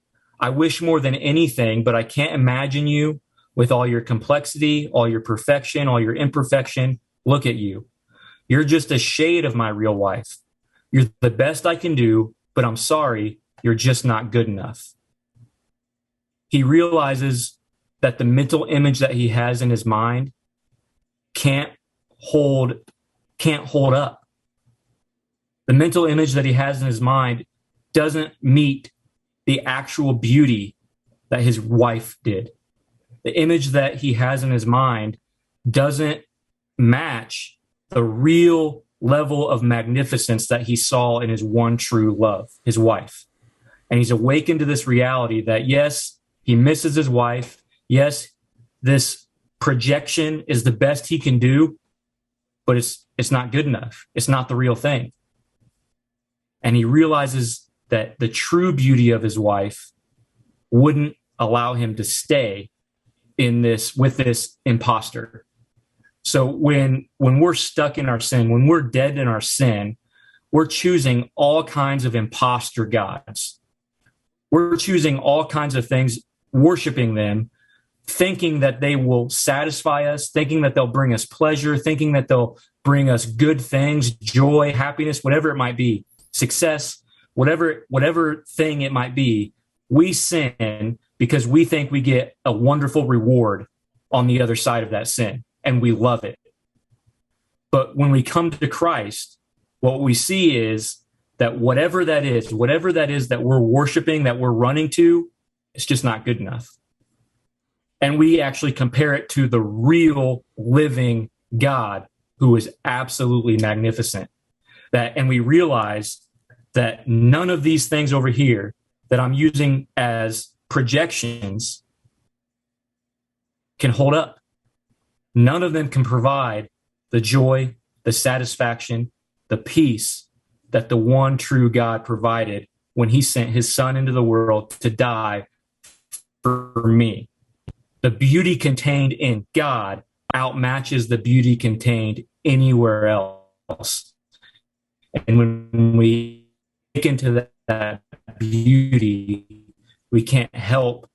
more than anything, but I can't imagine you with all your complexity, all your perfection, all your imperfection. Look at you. You're just a shade of my real wife. You're the best I can do, but I'm sorry, you're just not good enough. He realizes that the mental image that he has in his mind can't hold up. The mental image that he has in his mind doesn't meet the actual beauty that his wife did. The image that he has in his mind doesn't match the real level of magnificence that he saw in his one true love, his wife. And he's awakened to this reality that, yes, he misses his wife. Yes, this projection is the best he can do, but it's not good enough. It's not the real thing. And he realizes that the true beauty of his wife wouldn't allow him to stay with this imposter. So when we're stuck in our sin, when we're dead in our sin, we're choosing all kinds of imposter gods. We're choosing all kinds of things, worshiping them, thinking that they will satisfy us, thinking that they'll bring us pleasure, thinking that they'll bring us good things, joy, happiness, whatever it might be, success, whatever thing it might be. We sin because we think we get a wonderful reward on the other side of that sin, and we love it. But when we come to Christ, what we see is that whatever that is that we're worshiping, that we're running to, it's just not good enough. And we actually compare it to the real living God, who is absolutely magnificent. And we realize that none of these things over here that I'm using as projections can hold up. None of them can provide the joy, the satisfaction, the peace that the one true God provided when he sent his son into the world to die for me. The beauty contained in God outmatches the beauty contained anywhere else. And when we get into that beauty, we can't help.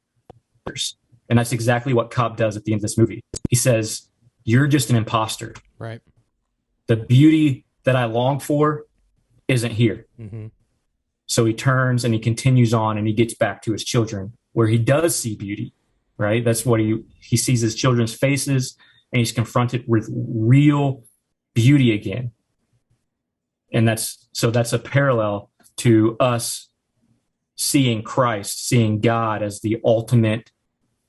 And that's exactly what Cobb does at the end of this movie. He says, you're just an imposter.
Right.
The beauty that I long for isn't here.
Mm-hmm.
So he turns and he continues on and he gets back to his children, where he does see beauty. right? That's what he sees his children's faces, and he's confronted with real beauty again. And that's a parallel to us seeing Christ, seeing God as the ultimate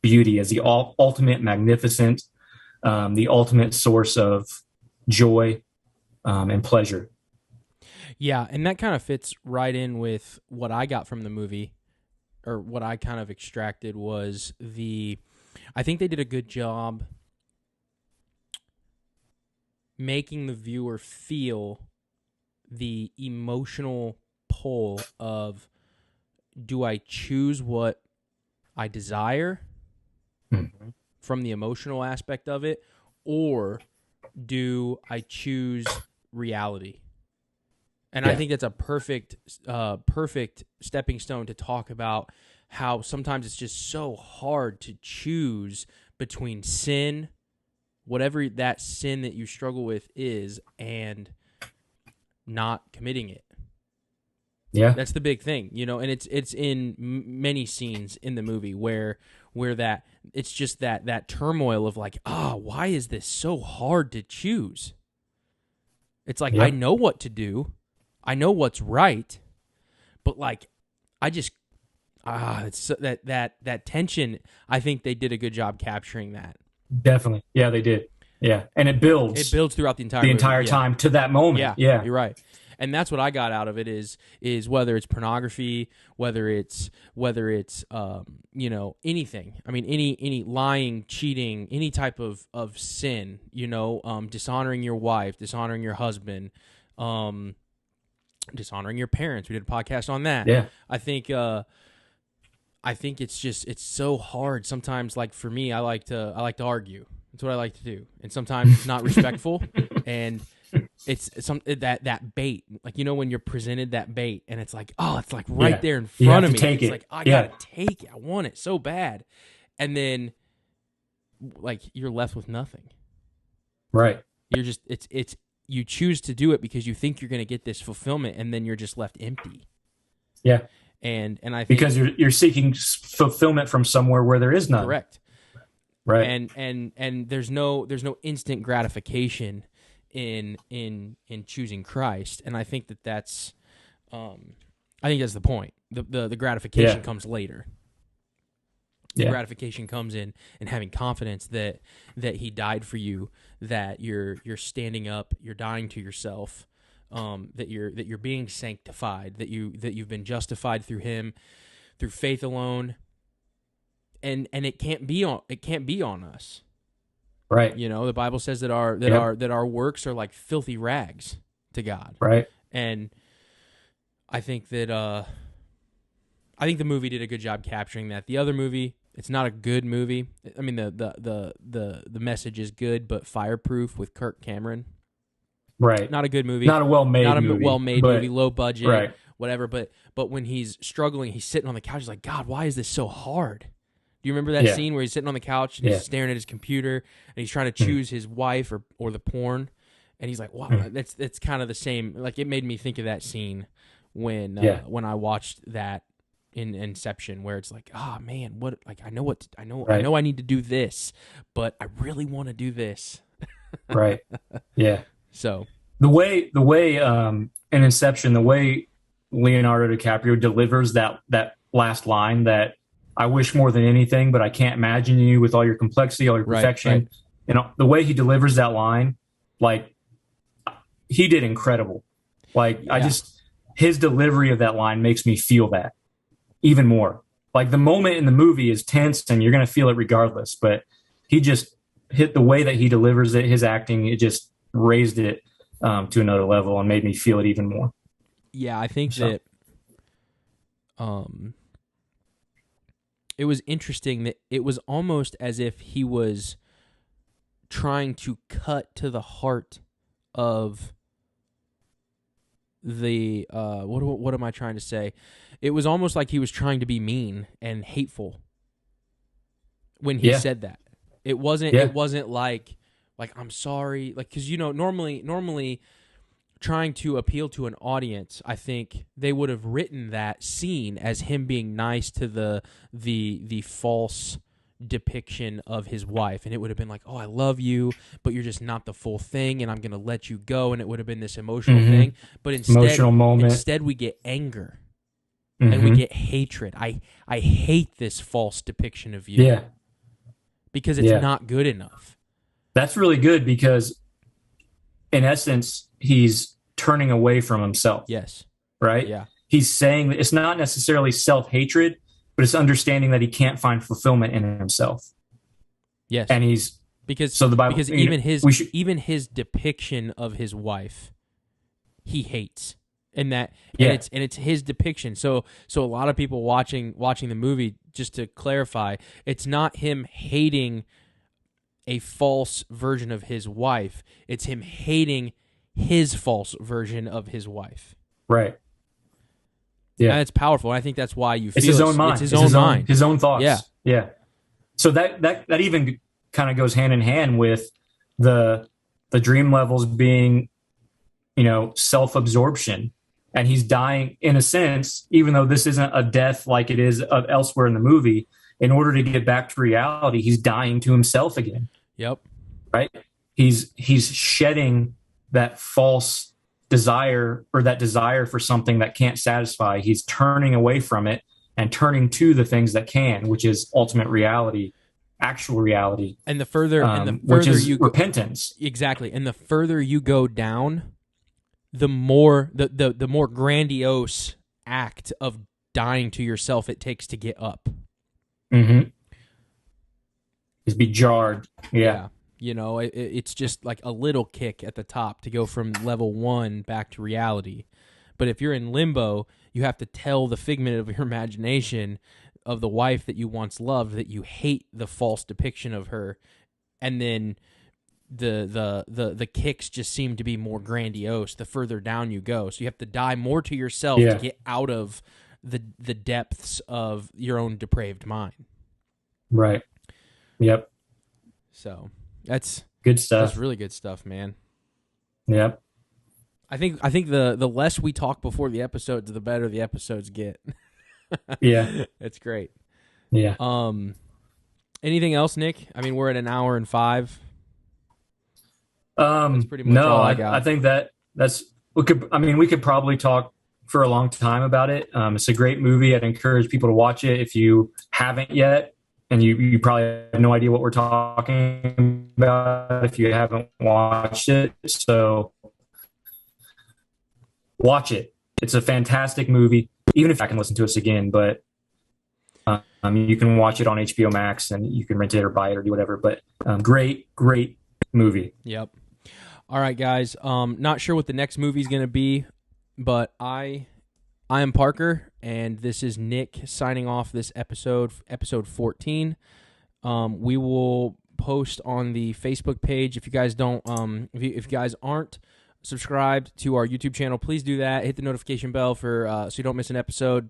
beauty, as the ultimate magnificence, the ultimate source of joy and pleasure.
Yeah, and that kind of fits right in with what I got from the movie, or what I kind of extracted was I think they did a good job making the viewer feel the emotional pull of, do I choose what I desire from the emotional aspect of it, or do I choose reality? And I think that's a perfect stepping stone to talk about how sometimes it's just so hard to choose between sin, whatever that sin that you struggle with is, and not committing it.
Yeah,
that's the big thing, and it's in many scenes in the movie where that it's just that turmoil of like, why is this so hard to choose? It's like, I know what to do. I know what's right, but like, I just it's that tension. I think they did a good job capturing that.
Definitely, yeah, they did. Yeah, and it builds
throughout the entire
time to that moment. Yeah,
you're right. And that's what I got out of it is whether it's pornography, whether it's anything. I mean, any lying, cheating, any type of sin. Dishonoring your wife, dishonoring your husband. Dishonoring your parents. We did a podcast on that.
Yeah.
I think it's so hard sometimes. Like for me, I like to argue. That's what I like to do. And sometimes it's not respectful, and it's that bait. Like, when you're presented that bait and it's like, it's like right there in front of me. It's like, I gotta take it. I want it so bad. And then like you're left with nothing.
Right.
You're just you choose to do it because you think you're going to get this fulfillment, and then you're just left empty.
Yeah.
And I think
because you're seeking fulfillment from somewhere where there is none.
Correct.
Right.
And there's no instant gratification in choosing Christ, and I think that's the point. The gratification comes later. The gratification comes in having confidence that he died for you, that you're standing up, you're dying to yourself, that you're being sanctified, that you've been justified through him, through faith alone. And it can't be on us.
Right.
The Bible says that our works are like filthy rags to God.
Right.
And I think that the movie did a good job capturing that. The other movie, it's not a good movie. I mean, the message is good, but Fireproof with Kirk Cameron.
Right.
Not a good movie.
Not a well-made
movie, low budget,
right.
whatever. But when he's struggling, he's sitting on the couch. He's like, God, why is this so hard? Do you remember that scene where he's sitting on the couch and he's staring at his computer and he's trying to choose his wife or the porn? And he's like, wow, that's kind of the same. Like, it made me think of that scene when I watched that in Inception, where it's like, man, what? Like, I know I need to do this, but I really want to do this.
Right. Yeah.
So
the way in Inception, the way Leonardo DiCaprio delivers that last line, that I wish more than anything, but I can't imagine you with all your complexity, all your perfection. Right. The way he delivers that line, like, he did incredible. Like, his delivery of that line makes me feel that even more. Like, the moment in the movie is tense and you're going to feel it regardless, but he just hit the way that he delivers it, his acting, it just raised it to another level and made me feel it even more.
Yeah, I think that it was interesting that it was almost as if he was trying to cut to the heart of the what am I trying to say? It was almost like he was trying to be mean and hateful when he said that. It wasn't like I'm sorry, like, because normally trying to appeal to an audience, I think they would have written that scene as him being nice to the false depiction of his wife, and it would have been like, oh, I love you, but you're just not the full thing, and I'm gonna let you go, and it would have been this emotional thing. But
Emotional moment.
instead we get anger
Mm-hmm.
and we get hatred. I hate this false depiction of you.
Yeah.
Because it's not good enough.
That's really good because in essence, he's turning away from himself.
Yes.
Right?
Yeah.
He's saying that it's not necessarily self-hatred, but it's understanding that he can't find fulfillment in himself.
Yes.
And he's
because
so the Bible,
because even his depiction of his wife, he hates. And it's his depiction. So a lot of people watching the movie, just to clarify, it's not him hating a false version of his wife. It's him hating his false version of his wife.
Right. Yeah.
And it's powerful. And I think that's why you feel
it's his own mind.
It's his own mind.
His own thoughts.
Yeah.
Yeah. So that even kind of goes hand in hand with the dream levels being, self-absorption. And he's dying in a sense, even though this isn't a death like it is elsewhere in the movie. In order to get back to reality, he's dying to himself again.
Yep.
Right? He's shedding that false desire or that desire for something that can't satisfy. He's turning away from it and turning to the things that can, which is ultimate reality, actual reality.
And the further
which is
you
repentance.
Exactly. And the further you go down, the more the more grandiose act of dying to yourself it takes to get up.
Mm-hmm. Just be jarred. Yeah.
It's just like a little kick at the top to go from level 1 back to reality. But if you're in limbo, you have to tell the figment of your imagination of the wife that you once loved that you hate the false depiction of her, and then the kicks just seem to be more grandiose the further down you go. So you have to die more to yourself to get out of the depths of your own depraved mind.
Right. Yep.
So that's
good stuff.
That's really good stuff, man.
Yep.
I think the less we talk before the episodes, the better the episodes get.
Yeah.
That's great.
Yeah.
Anything else, Nick? I mean, we're at an hour and 5. That's pretty much all I got.
I think we could probably talk for a long time about it. It's a great movie. I'd encourage people to watch it if you haven't yet, and you probably have no idea what we're talking about if you haven't watched it. So watch it. It's a fantastic movie. Even if I can listen to us again, but you can watch it on HBO Max and you can rent it or buy it or do whatever. But great movie.
Yep. All right, guys. Not sure what the next movie is going to be, but I am Parker, and this is Nick signing off this episode 14. We will post on the Facebook page. If you guys don't, if you guys aren't subscribed to our YouTube channel, please do that. Hit the notification bell so you don't miss an episode.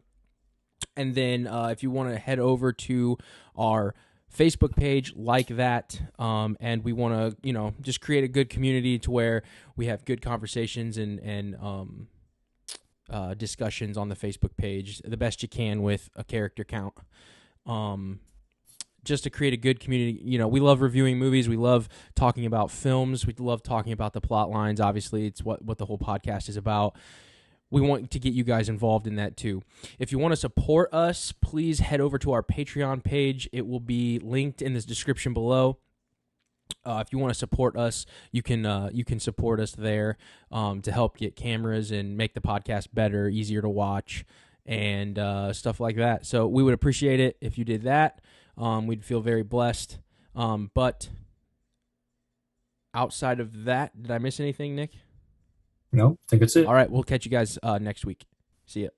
And then if you want to head over to our Facebook page, like that, and we want to, just create a good community to where we have good conversations and discussions on the Facebook page, the best you can with a character count. Just to create a good community. We love reviewing movies. We love talking about films. We love talking about the plot lines. Obviously, it's what the whole podcast is about. We want to get you guys involved in that too. If you want to support us, please head over to our Patreon page. It will be linked in the description below. If you want to support us, you can support us there to help get cameras and make the podcast better, easier to watch, and stuff like that. So we would appreciate it if you did that. We'd feel very blessed. But outside of that, did I miss anything, Nick?
No, I think that's it.
All right, we'll catch you guys next week. See ya.